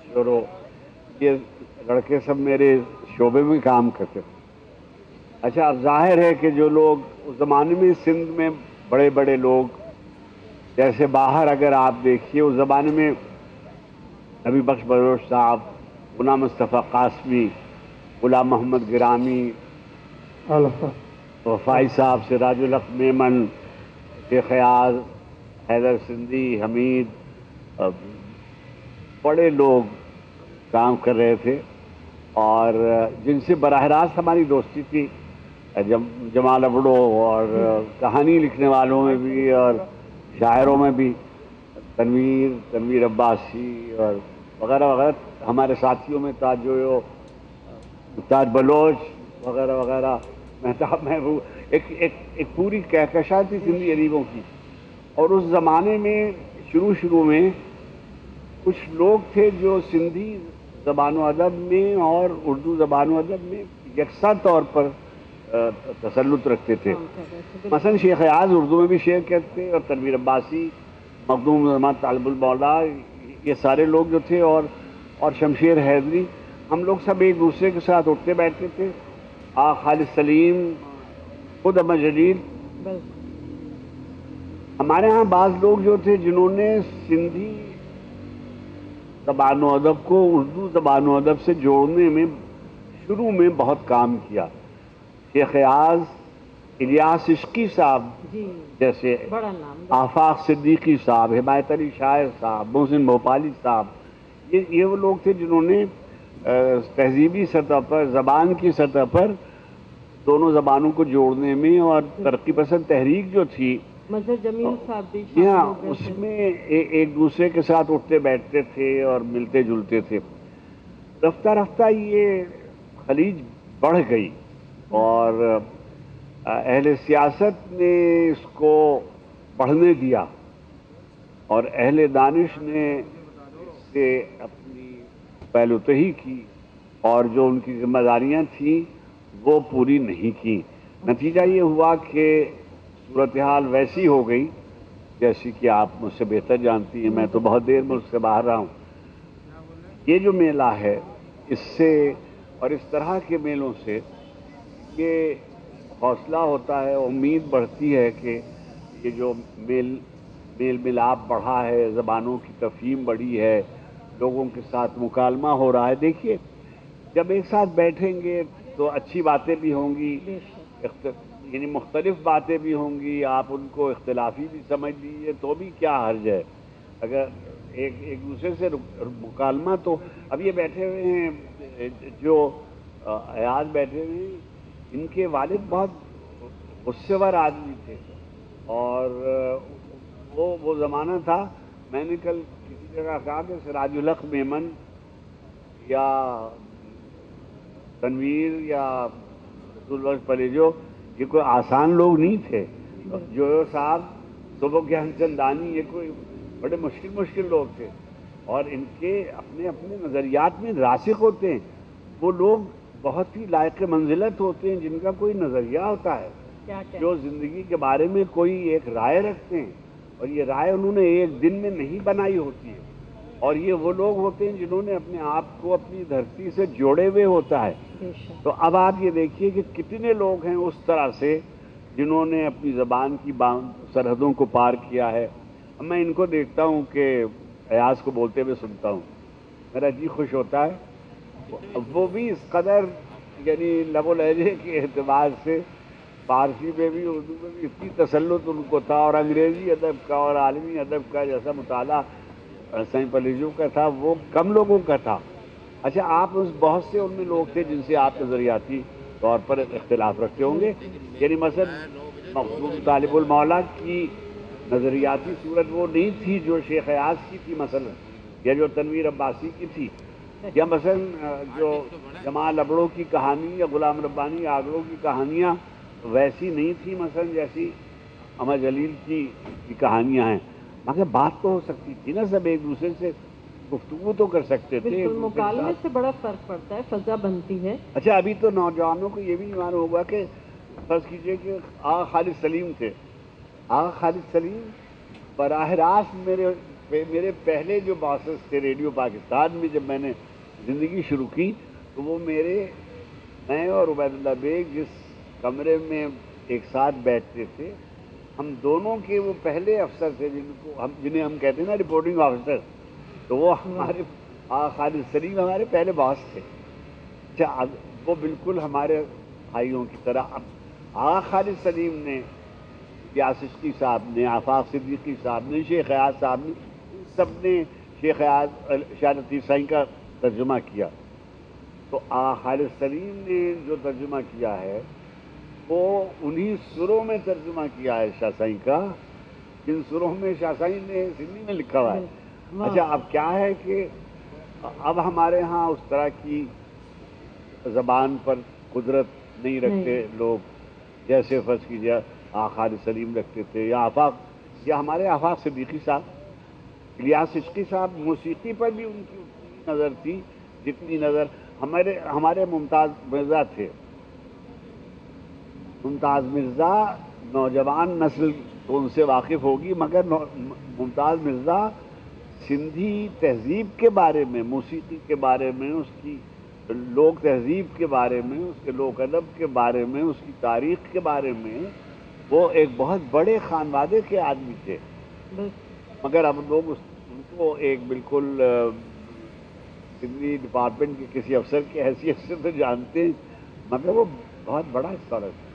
شورو، یہ لڑکے سب میرے شعبے میں کام کرتے تھے۔ اچھا، اب ظاہر ہے کہ جو لوگ اس زمانے میں سندھ میں بڑے بڑے لوگ، جیسے باہر اگر آپ دیکھیے اس زمانے میں نبی بخش بلوچ صاحب، غلام مصطفیٰ قاسمی، غلام محمد گرامی، وفائی صاحب، سراج الحق میمن، شیخ ایاز، حیدر سندھی، حمید، بڑے لوگ کام کر رہے تھے، اور جن سے براہ راست ہماری دوستی تھی، جمال ابڑو، اور کہانی لکھنے والوں میں بھی اور شاعروں میں بھی تنویر عباسی اور وغیرہ وغیرہ، ہمارے ساتھیوں میں تاج بلوچ وغیرہ وغیرہ، مہتاب محبوب، ایک پوری کہکشاں تھی سندھی ادیبوں کی۔ اور اس زمانے میں شروع میں کچھ لوگ تھے جو سندھی زبان و ادب میں اور اردو زبان و ادب میں یکساں طور پر تسلط رکھتے تھے۔ مثلا شیخ ایاز اردو میں بھی شعر کہتے تھے، اور تنویر عباسی، مخدوم الزمان، طالب المولا، یہ سارے لوگ جو تھے، اور شمشیر حیدری، ہم لوگ سب ایک دوسرے کے ساتھ اٹھتے بیٹھتے تھے۔ خالد سلیم، خود احمد جلیل، ہمارے ہاں بعض لوگ جو تھے جنہوں نے سندھی زبان و ادب کو اردو زبان و ادب سے جوڑنے میں شروع میں بہت کام کیا۔ شیخ ایاز، الیاس عشقی صاحب جیسے، آفاق صدیقی صاحب، ہدایت علی شاعر صاحب، محسن بھوپالی صاحب، یہ وہ لوگ تھے جنہوں نے تہذیبی سطح پر، زبان کی سطح پر دونوں زبانوں کو جوڑنے میں، اور ترقی پسند تحریک جو تھی، مظہر جمیل صاحب بھی اس میں ایک دوسرے کے ساتھ اٹھتے بیٹھتے تھے اور ملتے جلتے تھے۔ رفتہ رفتہ یہ خلیج بڑھ گئی، اور اہل سیاست نے اس کو بڑھنے دیا، اور اہل دانش نے اس سے اپنی پہلوتہی کی، اور جو ان کی ذمہ داریاں تھیں وہ پوری نہیں کی۔ نتیجہ یہ ہوا کہ صورتحال ویسی ہو گئی جیسی کہ آپ مجھ سے بہتر جانتی ہیں، میں تو بہت دیر ملک سے باہر رہا ہوں۔ یہ جو میلہ ہے، اس سے اور اس طرح کے میلوں سے یہ حوصلہ ہوتا ہے، امید بڑھتی ہے کہ یہ جو میل ملاپ بڑھا ہے، زبانوں کی تفہیم بڑھی ہے، لوگوں کے ساتھ مکالمہ ہو رہا ہے۔ دیکھیے، جب ایک ساتھ بیٹھیں گے تو اچھی باتیں بھی ہوں گی، یعنی مختلف باتیں بھی ہوں گی، آپ ان کو اختلافی بھی سمجھ لیجیے تو بھی کیا حرج ہے، اگر ایک دوسرے سے مکالمہ۔ تو اب یہ بیٹھے ہوئے ہیں جو ایاز بیٹھے ہوئے ہیں، ان کے والد بہت غصے ور آدمی تھے، اور وہ زمانہ تھا، میں نے کل کسی جگہ کہا کہ سراج الحق میمن یا تنویر یا رسول بخش پلیجو یہ کوئی آسان لوگ نہیں تھے۔ جو صاحب، صبح کے چندانی، یہ کوئی بڑے مشکل لوگ تھے، اور ان کے اپنے نظریات میں راسخ ہوتے ہیں۔ وہ لوگ بہت ہی لائق منزلت ہوتے ہیں جن کا کوئی نظریہ ہوتا ہے، جو زندگی کے بارے میں کوئی ایک رائے رکھتے ہیں، اور یہ رائے انہوں نے ایک دن میں نہیں بنائی ہوتی ہے، اور یہ وہ لوگ ہوتے ہیں جنہوں نے اپنے آپ کو اپنی دھرتی سے جوڑے ہوئے ہوتا ہے۔ تو اب آپ یہ دیکھیے کہ کتنے لوگ ہیں اس طرح سے جنہوں نے اپنی زبان کی سرحدوں کو پار کیا ہے۔ اب میں ان کو دیکھتا ہوں کہ ایاز کو بولتے ہوئے سنتا ہوں، میرا جی خوش ہوتا ہے۔ وہ بھی اس قدر، یعنی لب و لہجے کے اعتبار سے فارسی میں بھی اردو میں بھی اتنی تسلط ان کو تھا، اور انگریزی ادب کا اور عالمی ادب کا جیسا مطالعہ سائیں پلیجو کا تھا وہ کم لوگوں کا تھا۔ اچھا، آپ اس بہت سے ان میں لوگ تھے جن سے آپ نظریاتی طور پر اختلاف رکھتے ہوں گے، یعنی مثلا مخدوم طالب المولا کی نظریاتی صورت وہ نہیں تھی جو شیخ ایاز کی تھی مثلا، یا جو تنویر عباسی کی تھی، یا مثلا جو جمال ابڑو کی کہانی یا غلام ربانی آگڑوں کی کہانیاں ویسی نہیں تھی مثلا جیسی احمد جلیل کی کہانیاں ہیں، مگر بات تو ہو سکتی تھی نا، سب ایک دوسرے سے گفتگو تو کر سکتے تھے۔ بالکل، مکالمے سے بڑا فرق پڑتا ہے، فضا بنتی ہے۔ اچھا، ابھی تو نوجوانوں کو یہ بھی نہیں معلوم ہوگا کہ فرض کیجئے کہ آغا خالد سلیم تھے، آغا خالد سلیم براہ راست میرے میرے پہلے جو باسز تھے ریڈیو پاکستان میں جب میں نے زندگی شروع کی تو وہ میں اور عبید اللہ بیگ جس کمرے میں ایک ساتھ بیٹھتے تھے، ہم دونوں کے وہ پہلے افسر تھے جنہیں ہم کہتے ہیں نا رپورٹنگ آفیسر، تو وہ ہمارے خالد سلیم ہمارے پہلے باس تھے. اچھا، وہ بالکل ہمارے بھائیوں کی طرح. اب خالد سلیم نے، غیاث عشقی صاحب نے، آفاق صدیقی صاحب نے، شیخ ایاز صاحب نے، ان سب نے شیخ ایاز شاہ لطیف سائیں کا ترجمہ کیا. تو خالد سلیم نے جو ترجمہ کیا ہے وہ انہی سروں میں ترجمہ کیا ہے شاہ سائیں کا، جن سروں میں شاہ سائیں نے سندھی میں لکھا ہوا ہے. اچھا، اب کیا ہے کہ اب ہمارے ہاں اس طرح کی زبان پر قدرت نہیں رکھتے لوگ، جیسے فرض کیجیے خالد سلیم رکھتے تھے، یا ہمارے آفاق صدیقی صاحب. غیاث عشقی صاحب موسیقی پر بھی ان کی اتنی نظر تھی جتنی نظر ہمارے ممتاز مرزا تھے. ممتاز مرزا نوجوان نسل تو ان سے واقف ہوگی، مگر ممتاز مرزا سندھی تہذیب کے بارے میں، موسیقی کے بارے میں، اس کی لوک تہذیب کے بارے میں، اس کے لوک ادب کے بارے میں، اس کی تاریخ کے بارے میں وہ ایک بہت بڑے خانوادے کے آدمی تھے. مگر اب لوگ ان کو ایک بالکل سندھی ڈپارٹمنٹ کے کسی افسر کی حیثیت سے تو جانتے ہیں، مگر وہ بہت بڑا اسکالر تھا.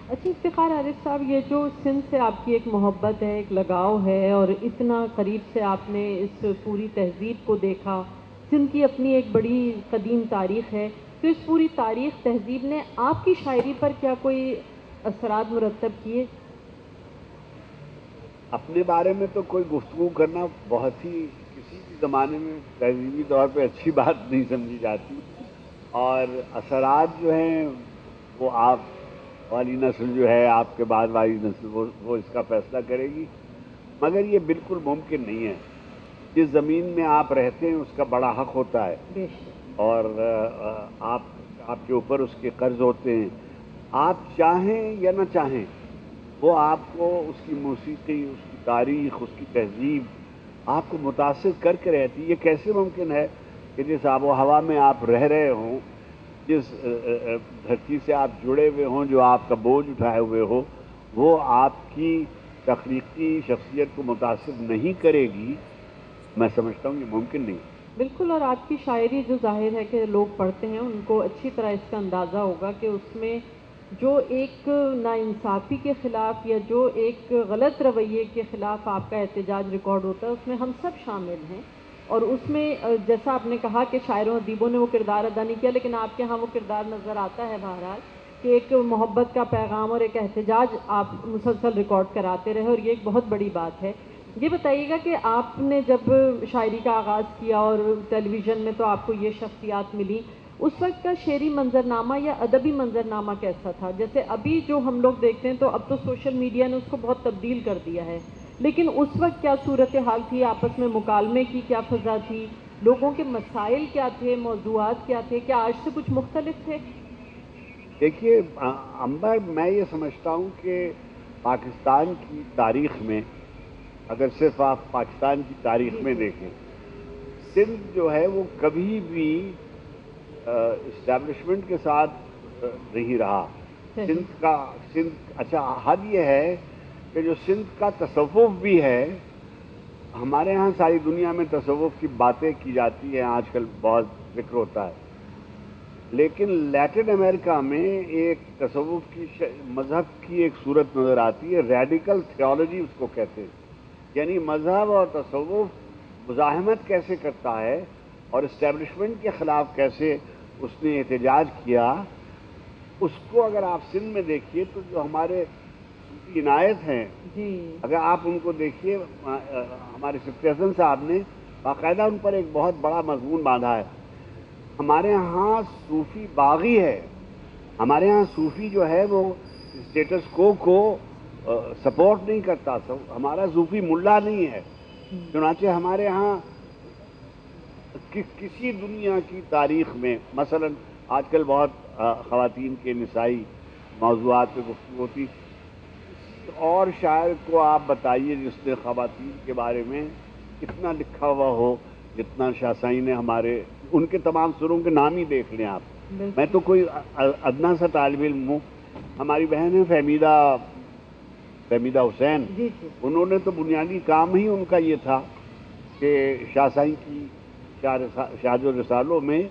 اچھا افتخار عارف صاحب، یہ جو سندھ سے آپ کی ایک محبت ہے، ایک لگاؤ ہے، اور اتنا قریب سے آپ نے اس پوری تہذیب کو دیکھا، سندھ کی اپنی ایک بڑی قدیم تاریخ ہے، تو اس پوری تاریخ تہذیب نے آپ کی شاعری پر کیا کوئی اثرات مرتب کیے؟ اپنے بارے میں تو کوئی گفتگو کرنا بہت ہی کسی بھی زمانے میں تہذیبی طور پہ اچھی بات نہیں سمجھی جاتی، اور اثرات جو ہیں وہ آپ والی نسل جو ہے، آپ کے بعد والی نسل وہ اس کا فیصلہ کرے گی. مگر یہ بالکل ممکن نہیں ہے. جس زمین میں آپ رہتے ہیں اس کا بڑا حق ہوتا ہے، اور آپ کے اوپر اس کے قرض ہوتے ہیں. آپ چاہیں یا نہ چاہیں وہ آپ کو اس کی موسیقی، اس کی تاریخ، اس کی تہذیب آپ کو متاثر کر کے رہتی. یہ کیسے ممکن ہے کہ جس آب و ہوا میں آپ رہ رہے ہوں، جس دھرتی سے آپ جڑے ہوئے ہوں، جو آپ کا بوجھ اٹھائے ہوئے ہو، وہ آپ کی تخلیقی شخصیت کو متاثر نہیں کرے گی؟ میں سمجھتا ہوں یہ ممکن نہیں. بالکل، اور آپ کی شاعری جو ظاہر ہے کہ لوگ پڑھتے ہیں ان کو اچھی طرح اس کا اندازہ ہوگا کہ اس میں جو ایک ناانصافی کے خلاف یا جو ایک غلط رویے کے خلاف آپ کا احتجاج ریکارڈ ہوتا ہے، اس میں ہم سب شامل ہیں. اور اس میں جیسا آپ نے کہا کہ شاعروں ادیبوں نے وہ کردار ادا نہیں کیا، لیکن آپ کے ہاں وہ کردار نظر آتا ہے بہرحال کہ ایک محبت کا پیغام اور ایک احتجاج آپ مسلسل ریکارڈ کراتے رہے، اور یہ ایک بہت بڑی بات ہے. یہ بتائیے گا کہ آپ نے جب شاعری کا آغاز کیا اور ٹیلی ویژن میں تو آپ کو یہ شخصیات ملی، اس وقت کا شعری منظرنامہ یا ادبی منظرنامہ کیسا تھا؟ جیسے ابھی جو ہم لوگ دیکھتے ہیں تو اب تو سوشل میڈیا نے اس کو بہت تبدیل کر دیا ہے، لیکن اس وقت کیا صورتحال تھی؟ آپس میں مکالمے کی کیا فضا تھی؟ لوگوں کے مسائل کیا تھے؟ موضوعات کیا تھے؟ کیا آج سے کچھ مختلف تھے؟ دیکھیے امبر، میں یہ سمجھتا ہوں کہ پاکستان کی تاریخ میں، اگر صرف آپ پاکستان کی تاریخ میں دیکھیں، سندھ جو ہے وہ کبھی بھی اسٹیبلشمنٹ کے ساتھ نہیں رہا. اچھا، حد یہ ہے کہ جو سندھ کا تصوف بھی ہے، ہمارے ہاں ساری دنیا میں تصوف کی باتیں کی جاتی ہیں، آج کل بہت ذکر ہوتا ہے، لیکن لیٹن امریکہ میں ایک تصوف کی مذہب کی ایک صورت نظر آتی ہے، ریڈیکل تھیولوجی اس کو کہتے ہیں. یعنی مذہب اور تصوف مزاحمت کیسے کرتا ہے اور اسٹیبلشمنٹ کے خلاف کیسے اس نے احتجاج کیا. اس کو اگر آپ سندھ میں دیکھیے تو جو ہمارے صوفی عنایت ہیں، اگر آپ ان کو دیکھیے، ہمارے صفی حسن صاحب نے باقاعدہ ان پر ایک بہت بڑا مضمون باندھا ہے. ہمارے ہاں صوفی باغی ہے، ہمارے ہاں صوفی جو ہے وہ اسٹیٹس کو سپورٹ نہیں کرتا. ہمارا صوفی ملا نہیں ہے. چنانچہ ہمارے ہاں کسی دنیا کی تاریخ میں، مثلا آج کل بہت خواتین کے نسائی موضوعات پہ گفتگو ہوتی، اور شاعر کو آپ بتائیے جس نے خواتین کے بارے میں اتنا لکھا ہوا ہو جتنا شاہ سائیں نے ہمارے، ان کے تمام سروں کے نام ہی دیکھ لیں آپ. میں تو کوئی ادنا سا طالب علم ہوں. ہماری بہن ہے فہمیدہ حسین، جی جی انہوں نے تو بنیادی کام ہی ان کا یہ تھا کہ شاہ سائیں کی شاہد و رسالوں میں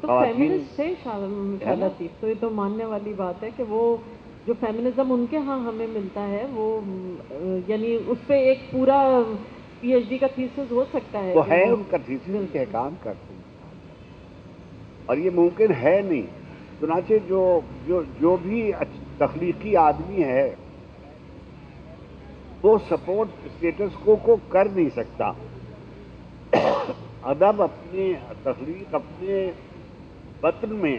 تو خواتین فیمنسٹ ہے شاہ لطیف، تو یہ تو ماننے والی بات ہے کہ وہ جو فیمنزم ان کے ہاں ہمیں ملتا ہے وہ یعنی اس پہ ایک پورا پی ایچ ڈی کا تھیسس ہو سکتا ہے وہ کہ ہے وہ ان کا تھیسس ہے، کام کرتے ہیں اور یہ ممکن ہے نہیں. چنانچہ جو بھی تخلیقی آدمی ہے وہ سپورٹ اسٹیٹس کو کر نہیں سکتا. ادب اپنے تخلیق اپنے وطن میں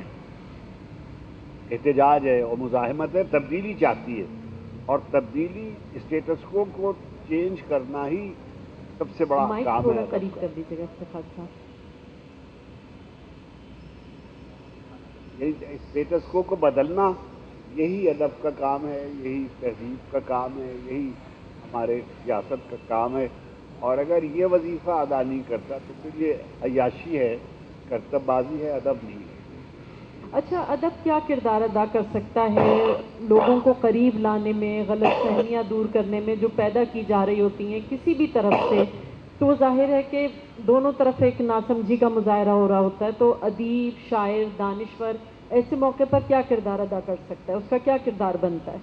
احتجاج ہے اور مزاحمت ہے، تبدیلی چاہتی ہے، اور تبدیلی اسٹیٹس کو چینج کرنا ہی سب سے بڑا مائک کام ہے تھوڑا ادب قریب کا. کر دیجیے گا افتخار صاحب. یہی اسٹیٹس کو بدلنا، یہی ادب کا کام ہے، یہی تہذیب کا کام ہے، یہی ہمارے سیاست کا کام ہے. اور اگر یہ وظیفہ ادا نہیں کرتا تو پھر یہ عیاشی ہے، کرتب بازی ہے، ادب نہیں ہے. اچھا، ادب کیا کردار ادا کر سکتا ہے لوگوں کو قریب لانے میں، غلط فہمیاں دور کرنے میں جو پیدا کی جا رہی ہوتی ہیں کسی بھی طرف سے؟ تو ظاہر ہے کہ دونوں طرف ایک ناسمجھی کا مظاہرہ ہو رہا ہوتا ہے، تو ادیب، شاعر، دانشور ایسے موقع پر کیا کردار ادا کر سکتا ہے؟ اس کا کیا کردار بنتا ہے؟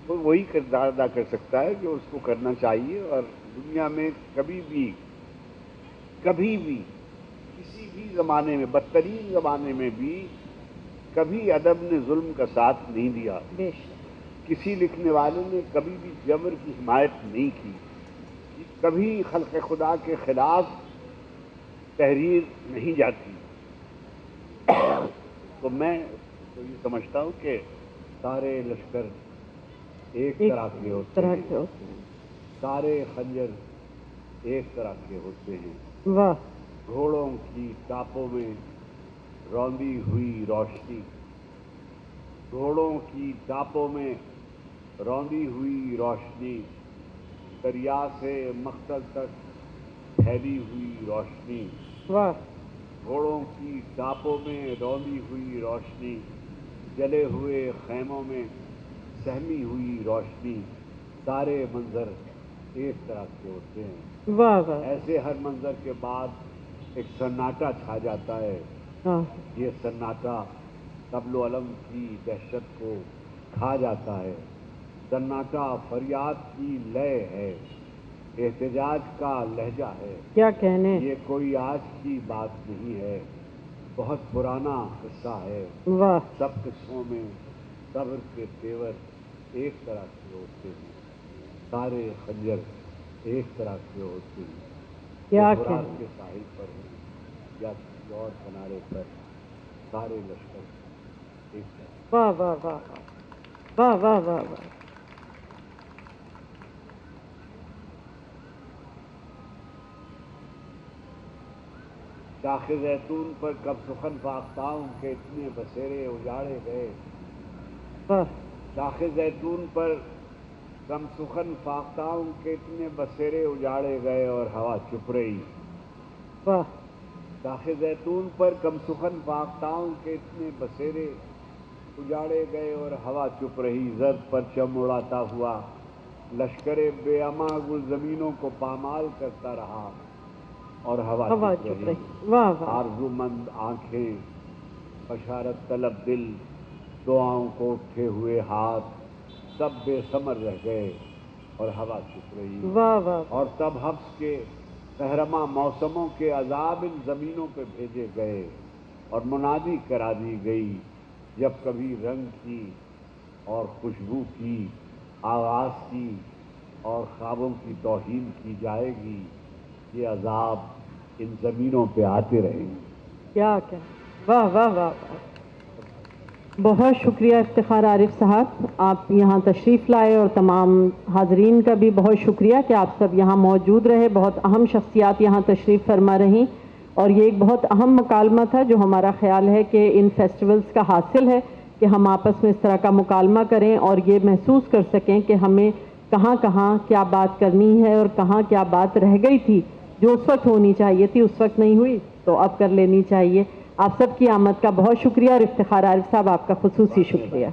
وہ وہی کردار ادا کر سکتا ہے جو اس کو کرنا چاہیے. اور دنیا میں کبھی بھی کسی بھی زمانے میں، بدترین زمانے میں بھی کبھی ادب نے ظلم کا ساتھ نہیں دیا. بے شک. کسی لکھنے والے نے کبھی بھی جبر کی حمایت نہیں کی. کبھی خلق خدا کے خلاف تحریر نہیں جاتی. تو میں تو یہ سمجھتا ہوں کہ سارے لشکر ایک طرح کے ہوتے ہیں، سارے خنجر ایک طرح کے ہوتے ہیں. واہ. گھوڑوں کی ٹاپوں میں روندی ہوئی روشنی، گھوڑوں کی ٹاپوں میں روندی ہوئی روشنی، دریا سے مقتل تک پھیلی ہوئی روشنی. واہ. گھوڑوں کی ٹاپوں میں روندی ہوئی روشنی، جلے ہوئے خیموں میں سہمی ہوئی روشنی. سارے منظر ایک طرح کے ہوتے ہیں. واہ واہ. ایسے ہر منظر کے بعد ایک سناٹا چھا جاتا ہے. ہاں. یہ سناٹا طبل و علم کی دہشت کو کھا جاتا ہے. سناٹا فریاد کی لے ہے، احتجاج کا لہجہ ہے. کیا کہنے. یہ کوئی آج کی بات نہیں ہے، بہت پرانا قصہ ہے. واہ. سب قصوں میں صبر کے تیور ایک طرح کے ہوتے ہیں. سارے خنجر ایک طرح کے ہوتے ہیں. کیا وہ فرات کہنے. کے ساحل پر ہوں یا کسی اور کنارے پر، سارے لشکر ایک طرح. واہ واہ واہ واہ واہ واہ واہ. شاخ زیتون پر کب سخن فاختاؤں کہ اتنے بسیرے اجاڑے گئے. واہ. شاخ زیتون پر کم سخن فاختاؤں کہ اتنے بسیرے اجاڑے گئے اور ہوا چپ رہی. واہ. شاخ زیتون پر کم سخن فاختاؤں کہ اتنے بسیرے اجاڑے گئے اور ہوا چپ رہی. زرد پرچم اڑاتا ہوا لشکر بے اما گل زمینوں کو پامال کرتا رہا اور ہوا چپ رہی. واہ واہ. آرزو مند آنکھیں، بشارت طلب دل، دعاؤں کو اٹھے ہوئے ہاتھ، سب بے ثمر رہ گئے اور ہوا چپ رہی. واہ واہ. اور تب حبس کے قہرماں موسموں کے عذاب ان زمینوں پہ بھیجے گئے اور منادی کرا دی گئی، جب کبھی رنگ کی اور خوشبو کی، آغاز کی اور خوابوں کی توہین کی جائے گی، یہ عذاب ان زمینوں پہ آتے رہیں گے. کیا کیا. واہ واہ واہ واہ. بہت شکریہ افتخار عارف صاحب، آپ یہاں تشریف لائے، اور تمام حاضرین کا بھی بہت شکریہ کہ آپ سب یہاں موجود رہے. بہت اہم شخصیات یہاں تشریف فرما رہیں، اور یہ ایک بہت اہم مکالمہ تھا جو ہمارا خیال ہے کہ ان فیسٹیولز کا حاصل ہے کہ ہم آپس میں اس طرح کا مکالمہ کریں اور یہ محسوس کر سکیں کہ ہمیں کہاں کہاں کیا بات کرنی ہے اور کہاں کیا بات رہ گئی تھی جو اس وقت ہونی چاہیے تھی اس وقت نہیں ہوئی تو اب کر لینی چاہیے. آپ سب کی آمد کا بہت شکریہ اور افتخار عارف صاحب آپ کا خصوصی شکریہ.